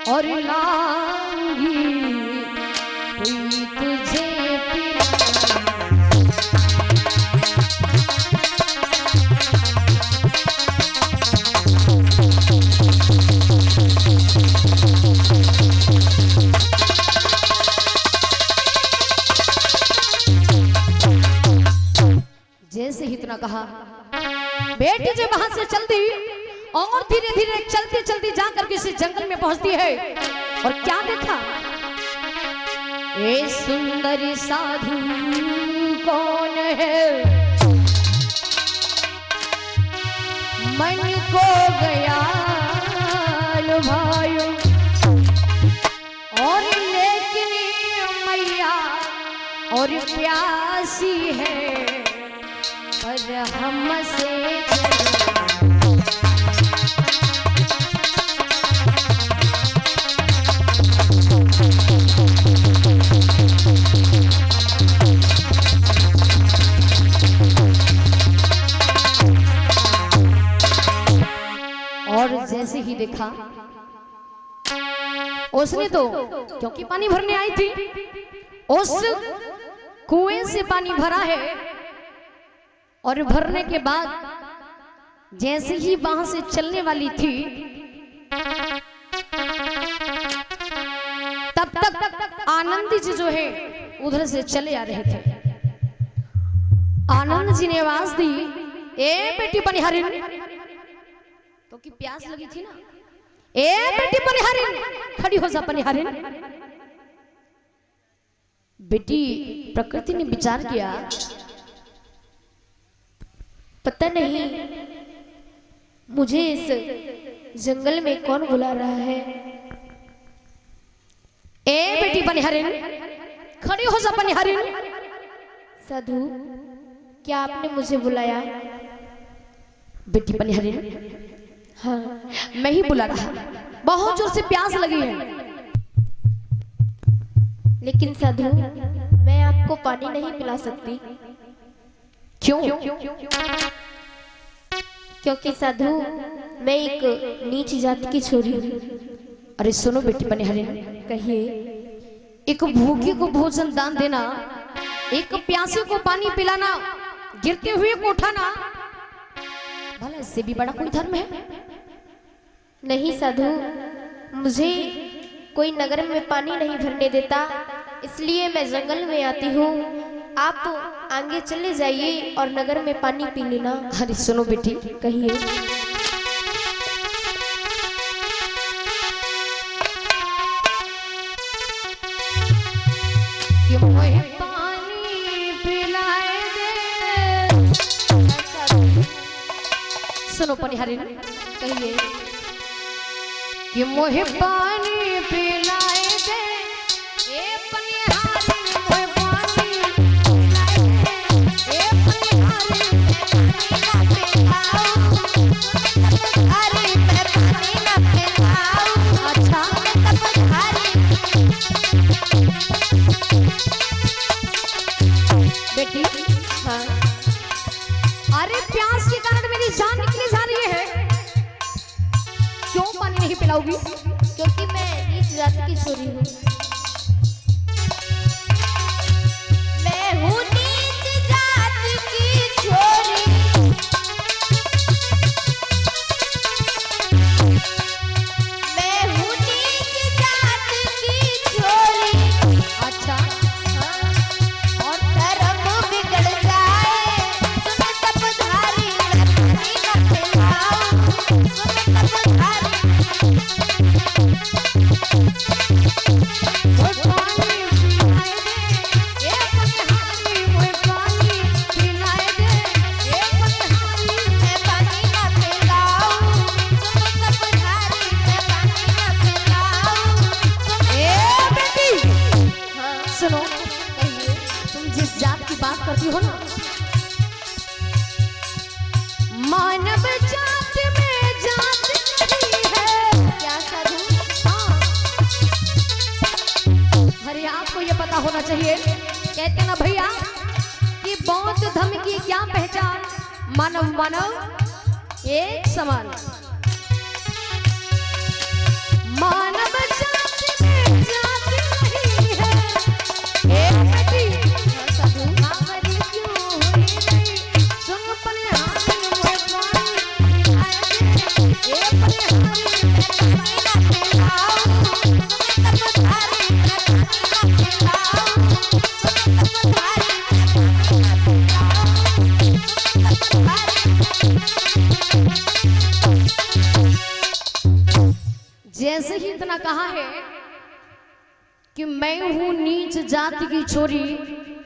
और लाऊंगी कोई तुझे जैसे ही इतना कहा बेटी जब वहां से चलती और धीरे धीरे चलती चलती जाकर किसी जंगल में पहुंचती है और क्या देखा ये सुंदर साधु कौन है मन को गया लुभायो और लेकिन मैया और प्यासी है पर हमसे और जैसे ही देखा उसने तो क्योंकि पानी भरने आई थी उस कुएं से पानी भरा है और भरने के बाद जैसे ही वहां से चलने वाली थी तब तक आनंद जी जो है उधर से चले आ रहे थे। आनंद जी ने आवाज दी ए बेटी पनिहारिन तो कि प्यास लगी थी ना ए बेटी पनिहारिन खड़ी हो जा पनिहारिन। बेटी प्रकृति ने विचार किया पता नहीं मुझे इस जंगल में कौन बुला रहा है। ए बेटी पनिहारिन खड़ी हो जा पनिहारिन। साधु क्या आपने मुझे बुलाया? बेटी पनिहारिन हाँ मैं ही बुला रहा बहुत जोर से प्यास लगी है। लेकिन साधु मैं आपको पानी नहीं पिला सकती। क्यों? क्योंकि साधु मैं एक नीच जाति की छोरी हूँ। अरे सुनो बेटी पनिहारिन कहिए। एक भूखे को भोजन दान देना एक प्यासे को पानी पिलाना गिरते हुए को उठाना भला इससे भी बड़ा कोई धर्म है? नहीं साधु मुझे कोई नगर में पानी नहीं भरने देता इसलिए मैं जंगल में आती हूँ। आप आगे चले जाइए और नगर में पानी पी लेना। अरे सुनो बेटी कहिए। कि मुझे पानी पिलाए दे। सुनो पनिहारिन कहिए। कि मुझे पानी पिलाए दे ए पनिहारिन मुझे पानी पिलाए दे ए पनिहारिन अरे मैं पानी ना पिलाऊं। अच्छा बेटी हाँ अरे प्यास के कारण मेरी जान निकली जा रही है क्यों पानी नहीं पिलाओगी? क्योंकि मैं नीच जाति की छोरी हूँ। मैं हूँ नीच जाति की छोरी। मैं हूँ नीच जाति की छोरी। अच्छा हाँ और धर्म बिगड़ जाए सुन तपधारी मैं पानी न पिलाऊं। सुन तपधारी वो पानी पिलाए दे ए पनिहारी वो पानी पिलाए दे ए पनिहारी मैं पानी ना पिलाऊं। सुन तपधारी मैं पानी ना पिलाऊं। ए बेटी हाँ सुनो कहिए। तुम जिस जात की बात करती हो ना मानव जात में जात नहीं है। क्या साधु? हाँ अरे आपको ये पता होना चाहिए कहते ना भैया कि बौद्ध धर्म की क्या पहचान मानव मानव एक समान मानव कहा है कि मैं हूं नीच जाति की छोरी,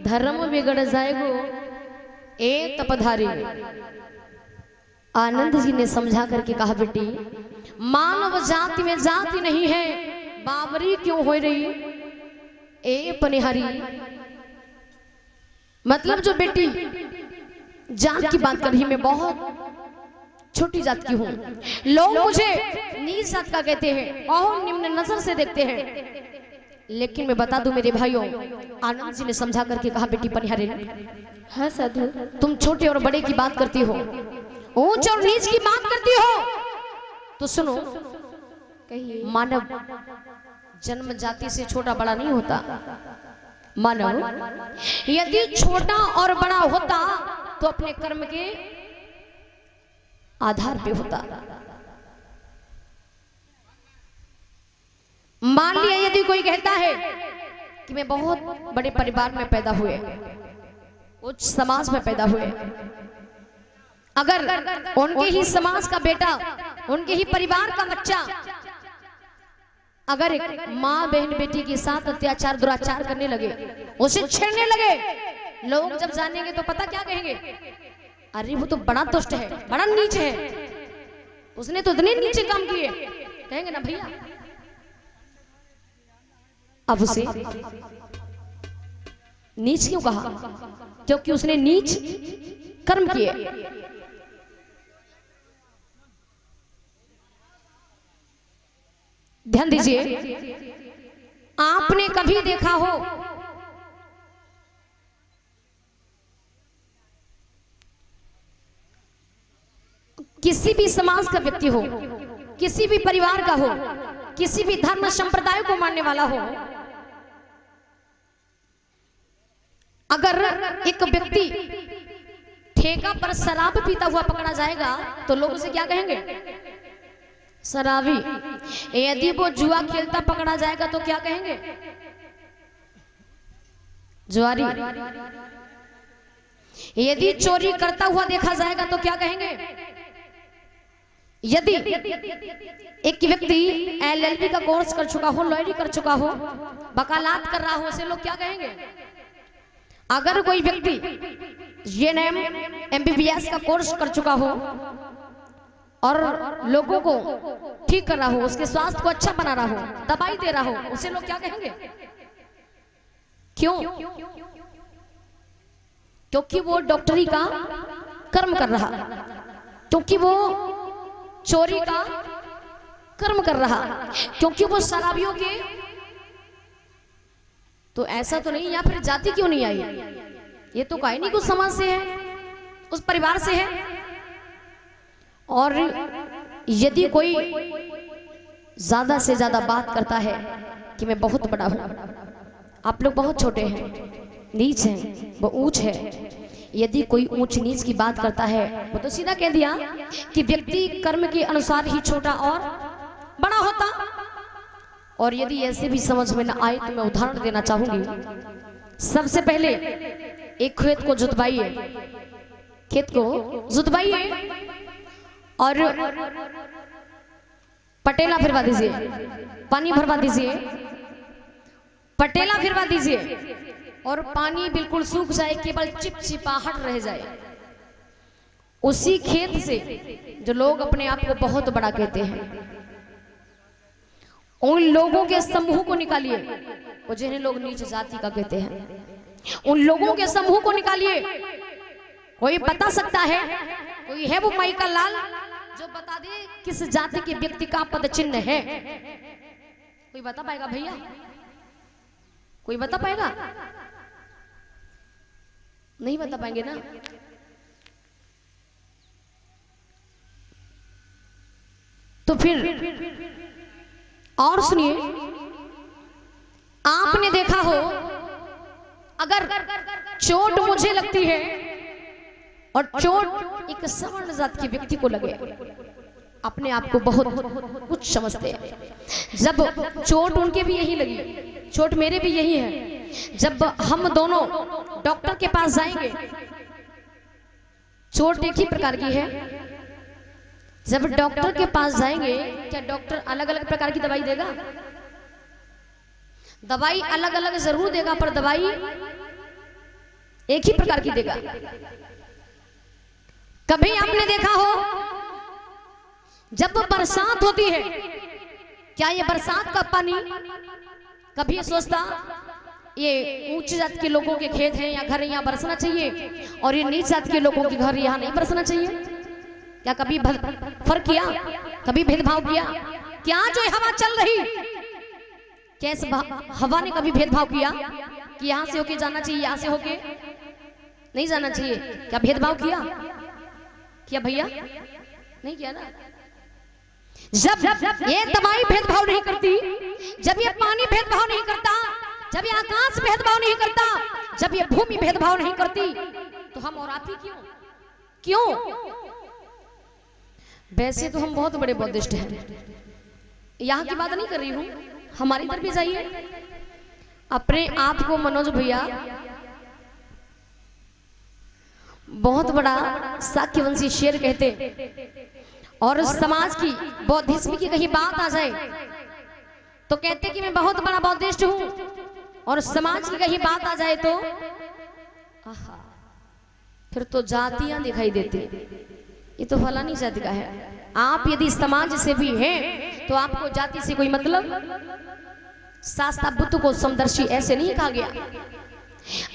धर्म बिगड़ जाएगो ए तपधारी। आनंद जी ने समझा करके कहा बेटी मानव जाति में जाति नहीं है, बाबरी क्यों हो रही ए पनिहारी। मतलब जो बेटी जात की बात कर रही, मैं बहुत छोटी जात की हूं, लोग मुझे नीच जात का कहते हैं, बहुत निम्न नजर से देखते हैं। लेकिन मैं बता दूं मेरे भाइयों, आनंद जी ने समझा करके कहा बेटी पनिहारी, हाँ साधु, तुम छोटे और बड़े की बात करती हो, ऊंच और नीच की बात करती हो, तो सुनो कहिए। मानव जन्म जाति से छोटा बड़ा नहीं होता। मानव यदि छोटा और बड़ा होता तो अपने कर्म के आधार पे होता। मान लिया यदि कोई कहता है कि मैं बहुत बड़े परिवार में पैदा हुए, उच्च समाज में पैदा हुए, अगर उनके ही समाज का बेटा, उनके ही परिवार का बच्चा अगर एक माँ बहन बेटी के साथ अत्याचार दुराचार करने लगे, उसे छेड़ने लगे, लोग जब जानेंगे तो पता क्या कहेंगे, अरे वो तो बड़ा दुष्ट है, बड़ा नीच है, उसने तो इतने नीचे काम किए, कहेंगे ना भैया। अब उसे नीच क्यों कहा? क्योंकि उसने नीच कर्म किए। ध्यान दीजिए, आपने कभी देखा हो किसी भी समाज का व्यक्ति हो, किसी भी परिवार का हो, किसी भी धर्म संप्रदाय को मानने वाला हो, अगर एक व्यक्ति ठेका पर शराब पीता हुआ पकड़ा जाएगा तो लोग उसे क्या कहेंगे? शराबी। यदि वो जुआ खेलता पकड़ा जाएगा तो क्या कहेंगे? जुआरी। यदि चोरी करता हुआ देखा जाएगा तो क्या कहेंगे? यदि एक व्यक्ति LLB का कोर्स कर चुका हो, लॉयरी कर चुका हो, वकालत कर रहा हो, उसे लोग क्या कहेंगे? अगर कोई व्यक्ति JNM MBBS का कोर्स कर चुका हो और लोगों को ठीक कर रहा हो, उसके स्वास्थ्य को अच्छा बना रहा हो, दवाई दे रहा हो, उसे लोग क्या कहेंगे? क्यों? क्योंकि वो डॉक्टरी का कर्म कर रहा, क्योंकि वो चोरी का कर्म कर रहा, क्योंकि वो शराबियों के। तो ऐसा तो नहीं, या फिर जाति क्यों नहीं आई? ये तो कहीं नहीं, कुछ समाज से है, उस परिवार से है। और यदि कोई ज्यादा से ज्यादा बात करता है कि मैं बहुत बड़ा हूं, आप लोग बहुत छोटे हैं, नीच हैं, वो ऊंच है, यदि कोई ऊंच नीच की बात करता है, वो तो सीधा कह दिया कि व्यक्ति कर्म के अनुसार ही छोटा और बड़ा होता। और यदि ऐसे भी समझ में न आए तो मैं उदाहरण देना चाहूंगी। सबसे पहले एक खेत को जुतवाइए, खेत को जुतवाइए और पटेला फिरवा दीजिए, पानी भरवा दीजिए, पटेला फिरवा दीजिए और पानी बिल्कुल सूख जाए, केवल चिपचिपाहट रह जाए। उसी खेत से जो लोग अपने आप को बहुत बड़ा कहते हैं, उन लोगों के समूह को निकालिए, वो जिन्हें लोग नीच जाति का कहते हैं, उन लोगों के समूह को निकालिए। कोई बता सकता है? कोई है वो माई का लाल जो बता दे किस जाति के व्यक्ति का पद चिन्ह है? कोई बता पाएगा भैया? कोई बता पाएगा? नहीं बता पाएंगे ना। तो फिर और सुनिए, आपने देखा हो अगर चोट मुझे लगती है और चोट एक सवर्ण जात के व्यक्ति को लगे, अपने आप को बहुत कुछ समझते हैं। जब चोट उनके भी यही लगी, चोट मेरे भी यही है, जब हम दोनों डॉक्टर के पास जाएंगे, चोट एक ही प्रकार की है, जब डॉक्टर के पास जाएंगे क्या डॉक्टर अलग अलग प्रकार की दवाई देगा? दवाई अलग अलग जरूर देगा, पर दवाई एक ही प्रकार की देगा। कभी आपने देखा हो जब बरसात होती है, क्या ये बरसात का पानी कभी सोचता ये उच्च जात के लोगों के खेत हैं या घर यहाँ बरसना चाहिए और ये नीच जात के लोगों के घर यहाँ नहीं बरसना चाहिए? क्या कभी फर्क किया, कभी भेदभाव किया? क्या जो हवा चल रही, कैसे हवा ने कभी भेदभाव किया कि यहाँ से होके जाना चाहिए, यहाँ से होके नहीं जाना चाहिए? क्या भेदभाव किया? क्या भैया? नहीं किया ना। जब ये दवाई भेदभाव नहीं करती, जब ये पानी भेदभाव नहीं करता, जब ये आकाश भेदभाव नहीं करता, जब ये भूमि भेदभाव नहीं करती, तो हम और आप ही क्यों? वैसे तो हम बहुत बड़े बौद्धिस्ट हैं, यहाँ की बात नहीं कर रही हूँ, हमारी तरफ भी जाइए। अपने आप को मनोज भैया बहुत बड़ा शाक्यवंशी शेर कहते, और समाज की बौद्धिज्म की कहीं बात आ जाए तो कहते कि मैं बहुत बड़ा बौद्धिस्ट हूं, और समाज की कहीं बात आ जाए तो आहा, फिर तो जातियां दिखाई देती, ये तो फलानी जाति का है। आप यदि समाज से भी हैं तो आपको जाति से कोई मतलब? शास्त्रा बुद्ध को समदर्शी ऐसे नहीं कहा गया।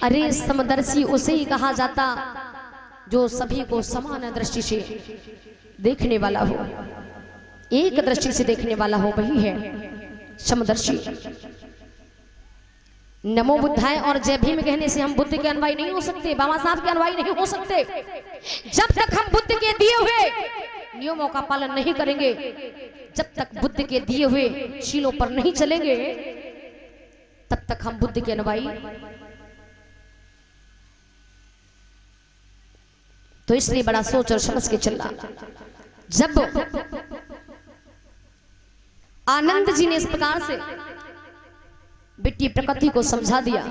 अरे समदर्शी उसे ही कहा जाता जो सभी को समान दृष्टि से देखने वाला हो, एक दृष्टि से देखने वाला हो, वही है समदर्शी। नमो बुद्धाय और जय भीम कहने से हम बुद्ध के अनुयायी नहीं हो सकते, बाबा साहब के अनुयायी नहीं हो सकते। जब तक हम बुद्ध के दिए हुए नियमों का पालन नहीं करेंगे, जब तक बुद्ध के दिए हुए शीलों पर नहीं चलेंगे, तब तक हम बुद्ध के अनुयायी। तो इसलिए बड़ा सोच और समझ के चलना। जब आनंद जी ने इस प्रकार से बिट्टी प्रकृति को समझा दिया,